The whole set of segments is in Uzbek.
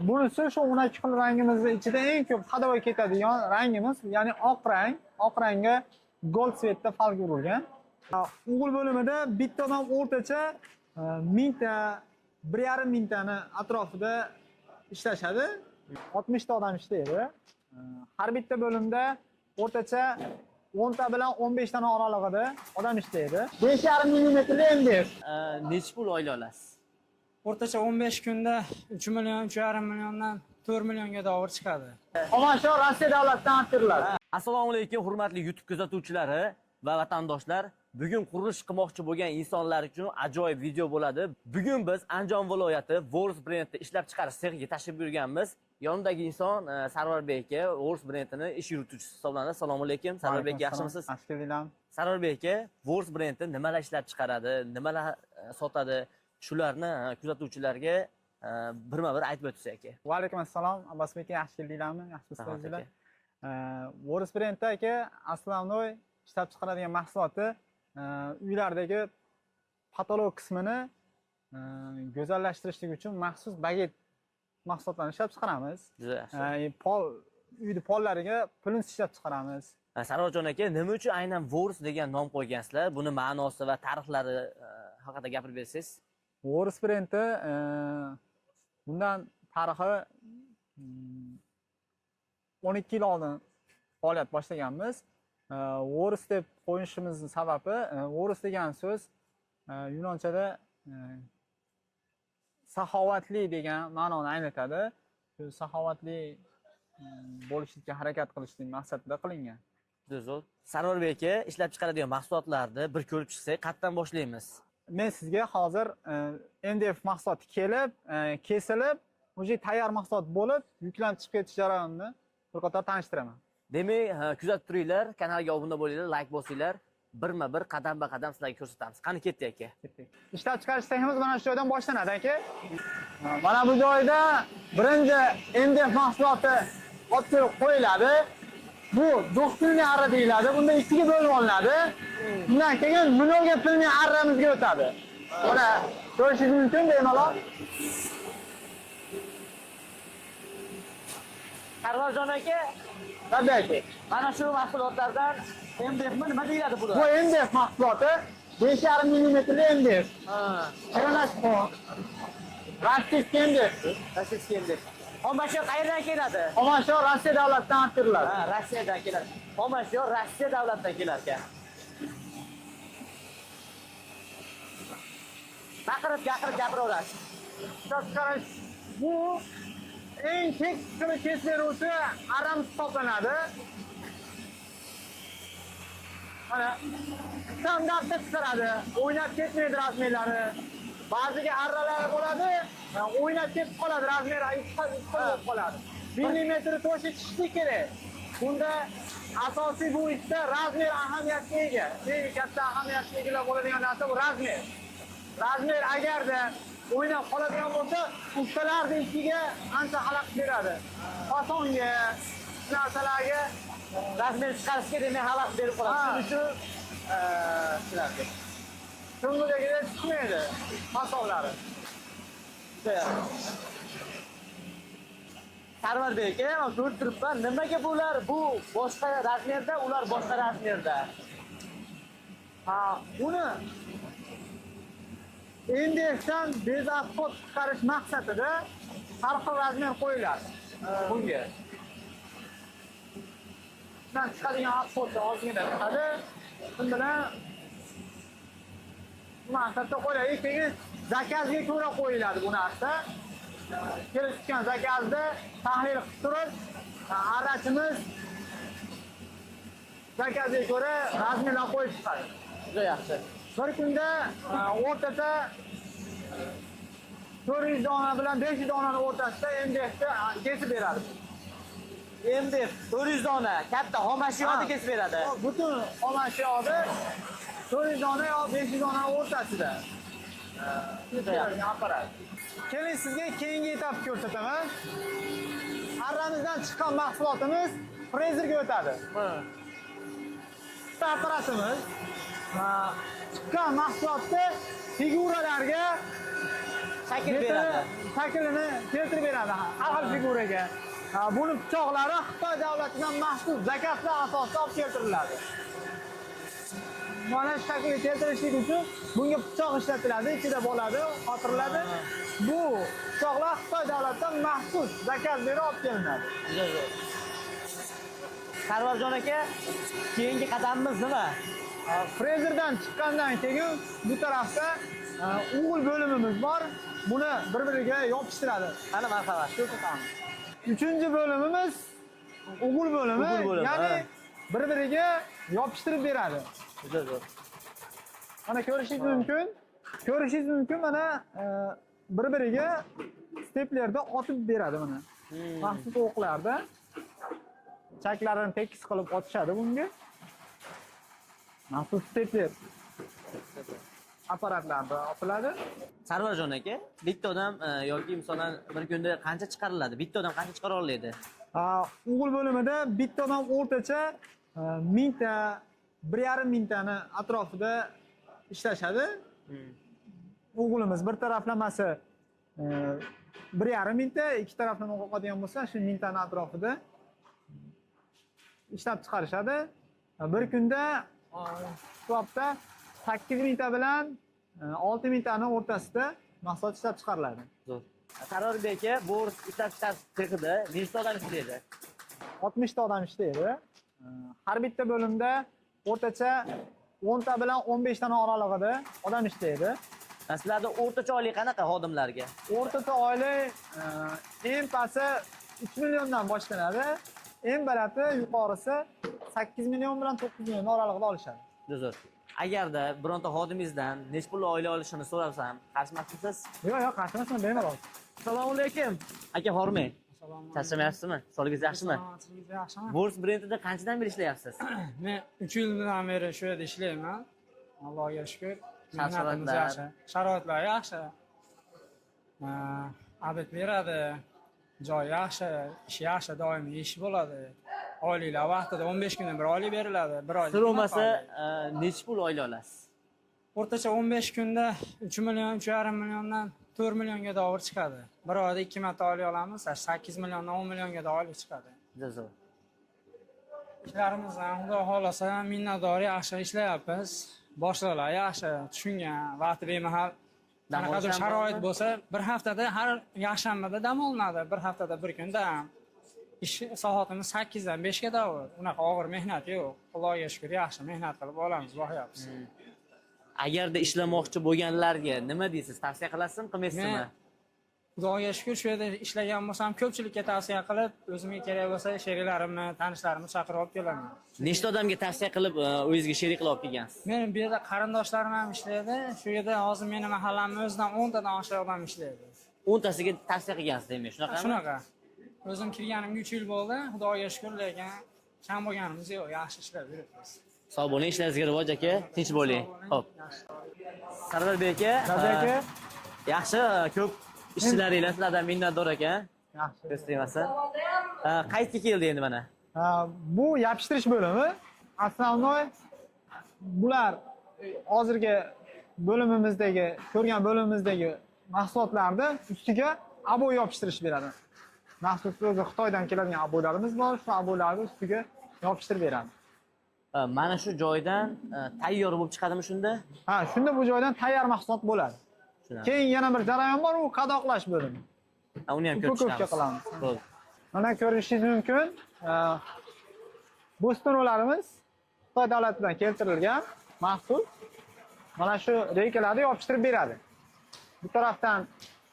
Bunisi shu 12 xil rangimizning ichida eng ko'p hadava ketadigan rangimiz, ya'ni oq rang. Oq rangga gold svetda falga urilgan. O'g'il bo'limida bitta odam o'rtacha 1000 ta, 1,5 mingtani atrofida ishlashadi. 60 ta odam ishlaydi. Har bitta bo'limda o'rtacha 10 ta bilan 15 tani oralig'ida odam ishlaydi. 5,5 millimetrli MDF. Necha pul oylik olasiz? O'rtacha 15 kunda 3 million, 3,5 milliondan 4 millionga davr chiqadi. Xomashyo Rossiya davlatidan olib kiriladi. Assalomu alaykum hurmatli YouTube kuzatuvchilari va vatandoshlar. Bugun qurilish qilmoqchi bo'lgan insonlar uchun ajoyib video bo'ladi. Bugun biz Andijon viloyati Voris brendida ishlab chiqarish sexiga tashrif buyurganmiz. Yonimdagi inson Sarvarbek aka, Voris brendining ish yurituvchisi hisoblanadi. Assalomu alaykum. Sarvarbek aka, yaxshimisiz? Ashkelinglar. Sarvarbek aka, Voris brendida nimalar ishlab chiqaradi, nimalar sotadi? Shularni kuzatuvchilarga birma-bir aytib o'tsa aka. Va alaykum assalom. Abbosbek aka, yaxshi keldinglarmi? Yaxshimisizlar? Voris brendi aka основной ishlab chiqaradigan mahsuloti uylardagi patolog qismini go'zallashtirishlik uchun maxsus baget mahsulotlarni ishlab chiqaramiz. Juda yaxshi. Uyni pollariga plins ishlab chiqaramiz. Sarvarjon aka, nima uchun aynan Voris degan nom qo'ygansizlar? Buni ma'nosi va tarixlari haqida gapirib bersangiz? Voris brendi bundan tarixi 12 yil oldin faoliyat boshlaganmiz. Voris deb qo'yishimizning sababi, Voris degan so'z yunonchada saxovatli degan ma'noni anglatadi. Shu saxovatli bo'lishga harakat qilishning maqsadida qilingan. Juda zo'r. Sarvarbek aka, ishlab chiqaradigan mahsulotlarni bir ko'rib chiqsak, qayerdan boshlaymiz? Men sizga hozir MDF mahsuloti kelib, kesilib, o'sha tayyor mahsulot bo'lib, yuklanib chiqib ketish jarayonini bir qator tanishtiraman. Demak, kuzatib turinglar, kanalga obuna bo'linglar, like bosinglar. Birma-bir qadam-qadam sizlarga ko'rsatamiz. Qani ketdik aka. Ishlab chiqarish seximiz mana shu joydan boshlanadi aka. Mana bu joyda birinchi MDF mahsuloti olib qo'yiladi. Bu do'xtirli arra deyiladi. Bunda ikkiga bo'lib olinadi. Undan keyin minolga pilni arramizga o'tadi. Mana ko'rishingiz mumkin bemalol. Sarvarjon aka, Tabiiyki. mana shu mahsulotlardan MDF nima deyiladi bular? Bu MDF mahsuloti 5,5 millimetrli MDF. Chiranashqo. Plastik MDF. Rossiya MDF. Xomashyo qayerdan keladi? Xomashyo Rossiya davlatidan olib kiriladi. Ha, Rossiyadan keladi. Xomashyo Rossiya davlatidan kelar ekan. Baqirib gapiraverasiz. Ishlab chiqarish bu eng keksa kesib beruvchi arram hisoblanadi. Mana standartda chiqaradi. O'ynab ketmaydi razmerlari. Ba'ziga arralar bo'ladi, o'ynab ketib qoladi, razmeri ikki bo'lib qoladi. 1 millimetr to'shi chiqishi kerak. Bunda asosiy bu ishda razmer ahamiyatga ega. Eng katta ahamiyatga ega bo'ladigan narsa bu razmer. Razmer agarda o'ynab qoladigan bo'lsa, ustalarning ishiga ancha xalaqit beradi. Osonga narsalarga Razmer chiqarishga demak xalaqit berib qoladi. Shuning uchun sizlarga ko'ngildagidek chiqmaydi masoflari. Sarvarbek aka, men ko'rib turibman, nimaga bular bu boshqa razmerda, ular boshqa razmerda? Buni MDFdan bezasfot chiqarish maqsadida har xil razmer qo'yiladi. Bunga. Bundan chiqadigan asfotni ozgina chiqadi. Shu bilan maqsadda qo'yiladi. Keyin zakazga ko'ra qo'yiladi bu narsa. Kelib chiqqan zakazda tahlil qilib turib, arrachimiz zakazga ko'ra razmerlar qo'yib chiqadi. Juda yaxshi. Bir kunda o'rtacha 400 dona bilan 500 donani o'rtasida MDF'da kesib beradi. MDF 400 dona katta xomashyoni kesib beradi. Butun xomashyoni 400 dona yo 500 dona o'rtasida. Apparat. Keling sizga keyingi etapni ko'rsataman. Arramizdan chiqqan mahsulotimiz frezerga o'tadi. Apparatimiz chiqqan mahsulotni figuralarga shakl beradi. Shaklini keltirib beradi har xil figuraga. Buni pichoqlari Xitoy davlatidan maxsus zakazlar asosida olib keltiriladi. Mana shu shaklga keltirishlik uchun bunga pichoq ishlatiladi, ichida bo'ladi, qotiriladi. Bu pichoqlar Xitoy davlatidan maxsus zakaz berib olib kelinadi. Sarvarjon aka, keyingi qadamimiz nima? Frezerdan chiqqandan keyin bu tarafda o'g'il bo'limimiz bor. Buni bir-biriga yopishtiradi. Qani marhamat. Ko'rsatamiz. Uchinchi bo'limimiz o'g'il bo'limi, O'g'il bo'limi, ya'ni ha. bir-biriga yopishtirib beradi. Juda zo'r. Mana ko'rishingiz mumkin. Ko'rishingiz mumkin mana bir-biriga steplerda otib beradi mana. Maxsus o'qlarda chaklarini tekis qilib otishadi bunga. Maxsus stepler apparatlarda otiladi. Sarvarjon aka, bitta odam yoki masalan bir kunda qancha chiqariladi? Bitta odam qancha chiqara oladi? O'g'il bo'limida bitta odam o'rtacha 1000 ta, 1,5 mingtani atrofida ishlashadi. O'g'ilimiz bir taraflamasi 1,5 mingta, ikki taraflama qo'yadigan bo'lsa, shu 1000 tani atrofida ishlab chiqarishadi. Bir kunda hisobda 8 mingta bilan 6 mingtani o'rtasida mahsulot ishlab chiqariladi. Zo'r. Sarvarjon aka, Boris ishlab chiqarish sexida nechta odam ishlaydi? 60 ta odam ishlaydi. Har bitta bo'limda o'rtacha 10 ta bilan 15 tani oralig'ida odam ishlaydi. Sizlarda o'rtacha oylik qanaqa xodimlarga? O'rtacha oylik eng pasti 3 milliondan boshlanadi. Eng baland yuqorisi 8 million bilan 9 million oralig'ida olishadi. Juda zo'r. Agarda bironta xodimingizdan necha pul oylik olishini so'rasam, qarshimasmisiz? Yo'q, qarshimasman, bemalol. Assalomu alaykum. Aka, hormang. Charchamayapsizmi? Sog'ligingiz yaxshimi? Sog'ligingiz yaxshimi? Boris brendida qanchadan beri ishlayapsiz? Men 3 yildan beri shu yerda ishlayman. Allohga shukr. Sharoitlar yaxshi. Sharoitlar yaxshi. Obed beradi. Joy yaxshi, ish yaxshi, doimiy ish bo'ladi. Oyliklar vaqtida 15 kundan bir oylik beriladi. Bir oy. Sir bo'lmasa, necha pul oylik olasiz? O'rtacha 15 kunda 3 million, 3,5 milliondan 4 millionga davr chiqadi. Bir oyda 2 marta oylik olamiz, 8 milliondan 10 millionga oylik chiqadi. Juda zo'r. Ishlarimizdan Xudo xolasa minnatdor, yaxshi ishlayapmiz. Boshliqlar yaxshi, tushungan, vaqti bemahal. Qanaqadir sharoit bo'lsa, bir haftada har yakshanbada dam olinadi, bir haftada bir kun dam. Ish soatimiz 8 dan 5 ga davr. Unaqa og'ir mehnat yo'q. Xudoga shukr, yaxshi mehnat qilib olamiz, boryapmiz. Agarda ishlamoqchi bo'lganlarga nima deysiz? Tavsiya qilasizmi, qilmaysizmi? Xudoga shukr, shu yerda ishlagan bo'lsam, ko'pchilikka tavsiya qilib, o'zimga kerak bo'lsa, sheriklarimni, tanishlarimni chaqirib olib kelaman. Nechta odamga tavsiya qilib, o'zingizga sherik qilib olib kelgansiz? Men bu yerda qarindoshlarim ham ishlaydi. Shu yerda hozir meni mahallamning o'zidan 10 tadan oshiq odam ishlaydi. 10 tasiga tavsiya qilgansiz demak, shunaqami? Shunaqa. O'zim kirganimga 3 yil bo'ldi. Xudoga shukr, lekin kam bo'lganimiz yo'q, yaxshi ishlab yuribmiz. Sog' bo'ling, ishlaringizga rivoj aka, tinch bo'ling. Xo'p. Sarvarbek aka, yaxshi, ko'p ishchilaringlar sizlardan minnatdor aka. Yaxshi. Ko'z tegmasin. Qaytga keldi endi mana? Bu yopishtirish bo'limi. Основной bular hozirgi bo'limimizdagi, ko'rgan bo'limimizdagi mahsulotlarni ustiga aboy yopishtirish beradi. Maxsus o'zi Xitoydan keladigan aboylarimiz bor, shu aboylarni ustiga yopishtirib beradi. Mana shu joydan tayyor bo'lib chiqadimi shunda? Shunda bu joydan tayyor mahsulot bo'ladi. Keyin yana bir jarayon bor, u qadoqlash bo'limi. Uni ham ko'rib qilamiz. Mana ko'rishingiz mumkin. Bu stonolarimiz Xitoy davlatidan keltirilgan mahsul. Mana shu reykalarni yopishtirib beradi. Bu tarafdan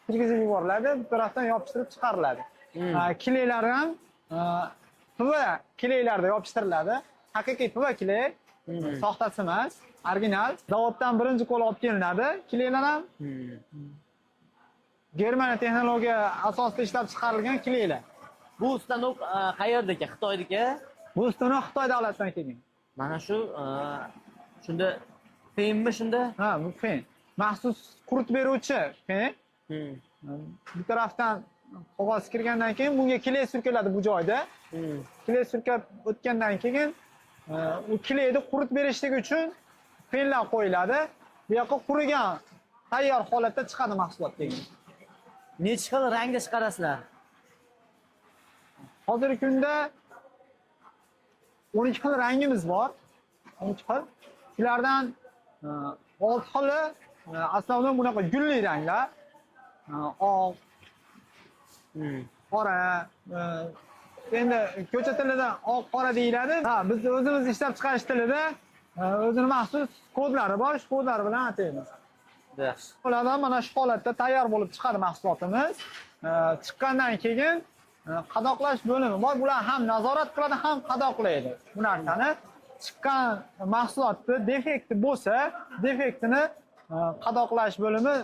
kirgizib yuboriladi, bu tarafdan yopishtirib chiqariladi. Kileylar ham PV kileylarda yopishtiriladi. Haqiqiy PV kiley, soxtasi emas, original. Zavoddan birinchi qo'l olib kelinadi. Kileylar ham Germaniya texnologiya asosida ishlab chiqarilgan kileylar. Bu stanok qayerdagi? Xitoydagi? Bu stanok Xitoy davlatidan kelgan. Mana shu shunda penmi shunda? Bu pen. Maxsus qurit beruvchi pen. Bu tarafdan qog'oz kirgandan keyin bunga kiley surkiladi bu joyda. Kiley surkab o'tgandan keyin u kileyni qurit berishlik uchun penlar qo'yiladi. Bu yoqqa qurigan tayyor holatda chiqadi mahsulot keyin. necha xil rangda chiqarasizlar? Hozirgi kunda 12 xil rangimiz bor. 12 xil. Shulardan 6 xili aslida bunaqa gulli ranglar. Oq, qora, endi ko'cha tilida oq qora deyiladi. Ha, biz o'zimiz ishlab chiqarish tilida o'zining maxsus kodlari bor, shu kodlar bilan ataymiz. Yaxshi. Ulardan mana shu holatda tayyor bo'lib chiqadi mahsulotimiz. Chiqqandan keyin qadoqlash bo'limi bor. Bular ham nazorat qiladi, ham qadoqlaydi. Bu narsani chiqqan mahsulotni defekti bo'lsa, defektini qadoqlash bo'limi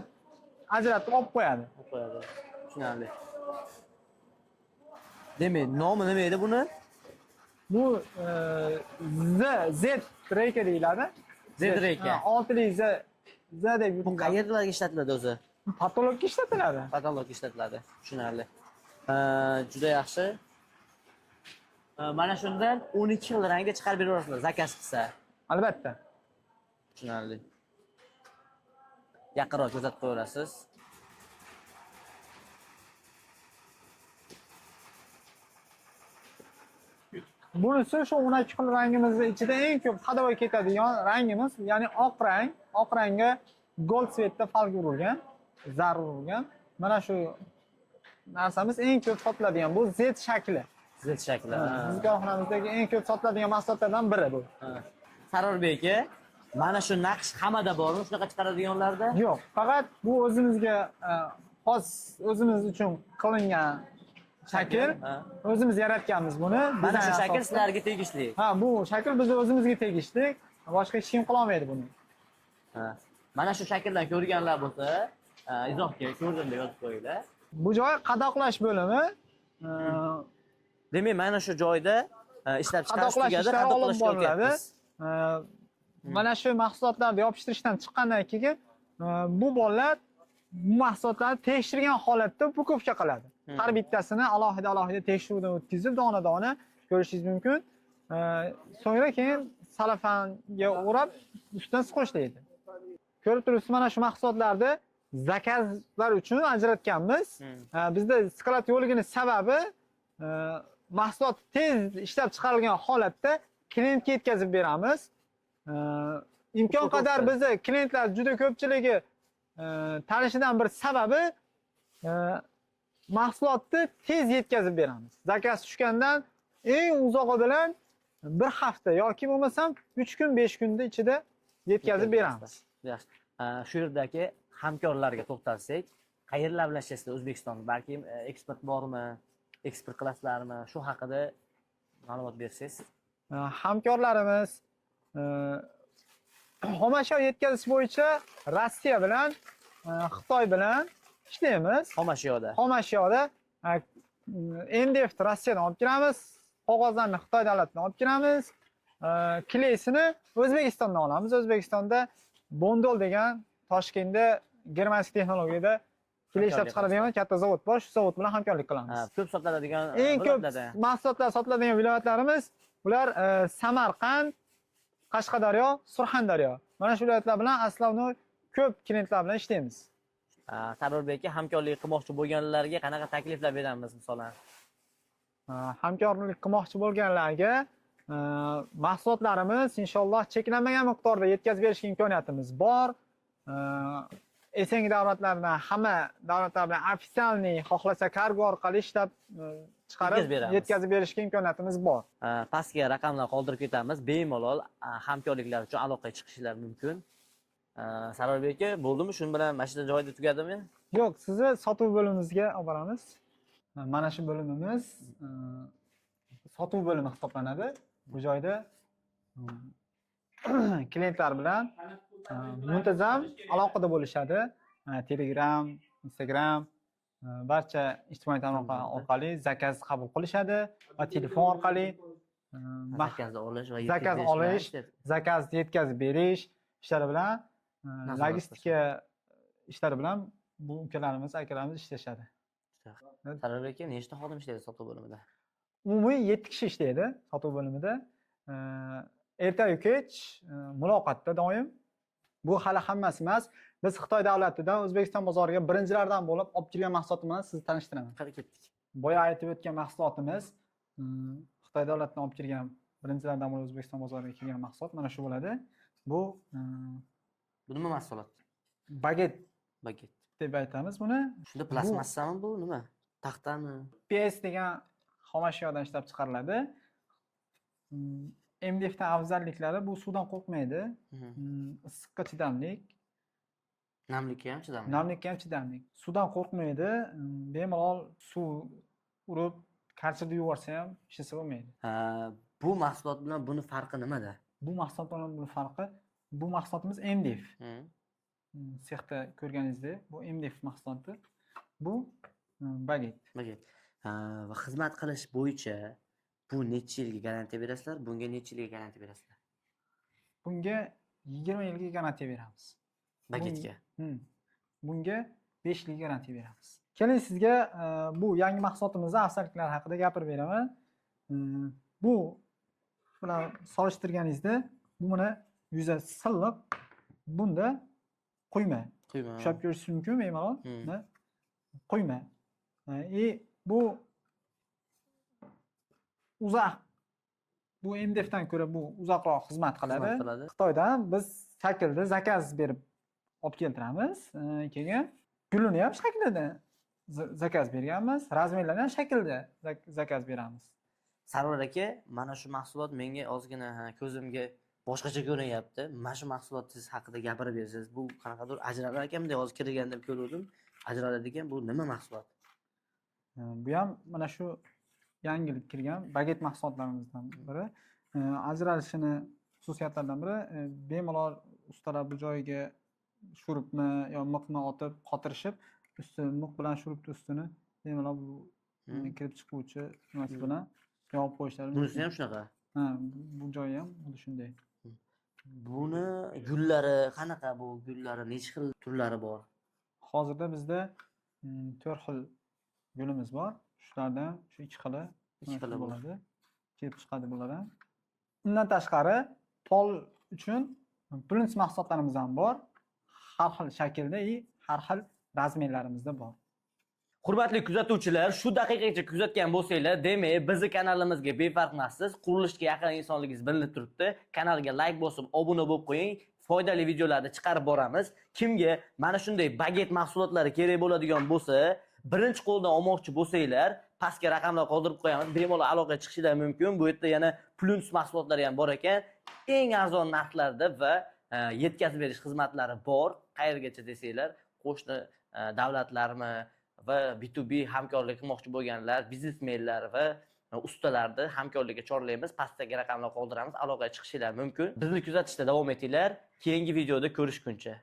ajratib olib qo'yadi. Tushunarli. Demak, nomi nima edi buni? Bu Z reyka deyiladi. Z reyka. 6li Z deb Bu qayerlarda ishlatiladi o'zi? patologga ishlatiladi. Patolog ishlatiladi. Tushunarli. Juda yaxshi. Mana shundan 12 xil rangda chiqarib beraverasizlar, zakaz qilsa. Albatta. Tushunarli. Yaqinroq kuzatib qo'yasiz. Bunisi shu 12 xil rangimizning ichida eng ko'p hadava ketadigan rangimiz, ya'ni oq rang. Oq rangga gold svetda falg urilgan, zar urilgan. Mana shu narsamiz eng ko'p sotiladigan bu Z shakli. Z shakli. Bizning korxonamizdagi eng ko'p sotiladigan mahsulotlardan biri bu. Sarorbek aka, mana shu naqsh hammada bormi? Shunaqa chiqaradiganlarda? Yo'q, faqat bu o'zimizga xos, o'zimiz uchun qilingan shakl. O'zimiz yaratganmiz buni. Mana shu shakl sizlarga tegishli. Ha, bu shakl biz o'zimizga tegishli. Boshqa hech kim qila olmaydi buni. Mana shu shakldan ko'rganlar bo'lsa, izohga ko'rdim deb yozib qo'yinglar. Bu joy qadoqlash bo'limi. Demak, mana shu joyda ishlab chiqarish Qadoqlash tugadi, ishlari olib qadoqlashga boriladi. o'tyapmiz. Mana shu mahsulotlarni yopishtirishdan chiqqandan keyin bu bolalar bu mahsulotlarni tekshirgan holatda bukovka qiladi. Har bittasini alohida tekshiruvdan o'tkazib, dona-dona ko'rishingiz mumkin. So'ngra keyin salafanga o'rab ustidan siqishlaydi. Ko'rib turibsiz, mana shu mahsulotlarni zakazlar uchun ajratganmiz. Bizda siqiladigan yo'ligini sababi mahsulot tez ishlab chiqarilgan holatda klientga yetkazib beramiz. Imkon qadar bizni klientlar juda ko'pchiligi tanishidan bir sababi mahsulotni tez yetkazib beramiz. Zakaz tushgandan eng uzog'i bilan bir hafta yoki bo'lmasam 3 kun, 5 kunda ichida yetkazib beramiz. Yaxshi. Shu yerdagi hamkorlarga to'xtalsak, qayerlar bilan ishlasizlar O'zbekistonda? Balki eksport bormi, eksport qilasizlarmi? Shu haqida ma'lumot bersangiz. Hamkorlarimiz xomashyo yetkazish bo'yicha Rossiya bilan, Xitoy bilan ishlaymiz. Xomashyoda NDF Rossiyadan olib kelamiz, qog'ozlarni Xitoy davlatidan olib kelamiz. Kleysini O'zbekistondan olamiz. O'zbekistonda Bondol degan Toshkentda germanik texnologiyada kley ishlab chiqaradigan katta zavod bor. Shu zavod bilan hamkorlik qilamiz. Ko'p sotiladigan eng ko'p mahsulotlar sotiladigan viloyatlarimiz ular Samarqand, Qashqadaryo, Surxondaryo. Mana shu viloyatlar bilan aslovnoy ko'p klientlar bilan ishlaymiz. Sarorbek aka, hamkorlik qilmoqchi bo'lganlarga qanaqa takliflar beramiz misolan? Hamkorlik qilmoqchi bo'lganlarga mahsulotlarimiz inshaalloh cheklanmagan miqdorda yetkazib berishga imkoniyatimiz bor. Esengi davlatlardan hamma davlatlar bilan ofitsialniy xohlasa kargo orqali ishlab chiqarib yetkazib berishga imkoniyatimiz bor. Pastga raqamlar qoldirib ketamiz. Bemalol hamkorliklar uchun aloqaga chiqishinglar mumkin. Sarorbek aka, bo'ldimi? Shu bilan mashina joyida tugadimi? Yo'q, sizni sotuv bo'limimizga olib boramiz. Mana shu bo'limimiz sotuv bo'limi hisoblanadi. Bu joyda klientlar bilan muntazam aloqada bo'lishadi. Telegram, Instagram, barcha ijtimoiy tarmoqlar orqali zakaz qabul qilishadi va telefon orqali zakaz olish, zakaz yetkazib berish ishlari bilan, logistika ishlari bilan bu ukalarimiz, akalarimiz ishlashadi. Sarorbek aka, nechta xodim ishlaydi sotuv bo'limida? Umumiy 7 kishi ishlaydi sotuv bo'limida. Erta-yu kech muloqotda doim. Bu hali hammasi emas. Biz Xitoy davlatidan O'zbekiston bozoriga birinchilardan bo'lib olib kirgan mahsulotim bilan sizni tanishtiraman. Qani ketdik. Boya aytib o'tgan mahsulotimiz Xitoy davlatidan olib kirgan birinchilardan bo'lib O'zbekiston bozoriga kelgan mahsulot mana shu bo'ladi. Bu Bu nima mahsulot? baget Baget. deb aytamiz buni. Shunda plastmassami bu nima? Taxtami? PS degan xomashyodan ishlab chiqariladi. MDFdan afzalliklari bu suvdan qo'rqmaydi. Issiqqa chidamlik, Namlikka ham chidamli. namlikka ham chidamlik. Suvdan qo'rqmaydi. Bemalol suv urib, karchirda yuvorsa ham hech narsa bo'lmaydi. Bu mahsulot bilan buni farqi nimada? Bu mahsulot bilan buni farqi, bu mahsulotimiz MDF. Sexda ko'rganingizdek, bu MDF mahsuloti. Bu baget. Baget. Va xizmat qilish bo'yicha bu necha yilga garantiya berasizlar? Bunga necha yilga garantiya berasizlar? Bunga 20 yilga garantiya beramiz. Bagetga. Bunga 5 yilga garantiya beramiz. Keling sizga bu yangi mahsulotimizning afzalliklari haqida gapirib beraman. Bu bilan solishtirganingizda bu mana yuzi silliq, bunda quyma. Quyma. Ushlab ko'rishingiz mumkin bemalol. Quyma. Bu uzoq. Bu MDFdan ko'ra bu uzoqroq xizmat qiladi. Xitoydan biz shaklda zakaz berib olib keltiramiz. Keyin gulini ham shaklida zakaz berganmiz, razmerlarni ham shaklda zakaz beramiz. Sarvar aka, mana shu mahsulot menga ozgina ko'zimga boshqacha ko'rinyapti. Mana shu mahsulotingiz haqida gapirib bersangiz, bu qanaqadir ajralar ekanmi hozir kirganda ko'rdim. Ajraladigan bu nima mahsulot? Bu ham mana shu yangilik kirgan baget mahsulotlarimizdan biri. Ajralishini xususiyatlaridan biri bemalol ustalar bu joyiga shurupni yo miqni otib qotirishib, ustini miq bilan shurupni ustini bemalol bu kirib chiquvchi nimasi bilan yopib qo'yishlari. Bunisi ham shunaqa. Bu joyi ham xuddi shunday. Buni gullari qanaqa? Bu gullari necha xil turlari bor? Hozirda bizda 4 xil gulimiz bor. Shulardan shu 2 xili bo'ladi. Kelib chiqadi bular ham. Undan tashqari pol uchun birinchi mahsulotlarimiz ham bor. Har xil shaklda, har xil razmerlarimizda bor. Hurmatli kuzatuvchilar, shu daqiqagacha kuzatgan bo'lsanglar, demak, bizning kanalimizga befarqmasiz, qurilishga yaqin insonligingiz bilinib turibdi. Kanalga like bosib, obuna bo'lib qo'ying. Foydali videolarni chiqarib boramiz. Kimga mana shunday baget mahsulotlari kerak bo'ladigan bo'lsa, birinchi qo'ldan olmoqchi bo'lsanglar, pastga raqamlar qoldirib qo'yamiz. Bemalol aloqaga chiqishingiz mumkin. Bu yerda yana plus mahsulotlari ham bor ekan. Eng arzon narxlarda va yetkazib berish xizmatlari bor. Qayergacha desanglar, qo'shni davlatlarmi va B2B hamkorlik qilmoqchi bo'lganlar, biznesmenlar va ustalarni hamkorlikka chorlaymiz. Pastdagi raqamlar qoldiramiz. Aloqaga chiqishingiz mumkin. Bizni kuzatishda davom etinglar. Keyingi videoda ko'rishguncha.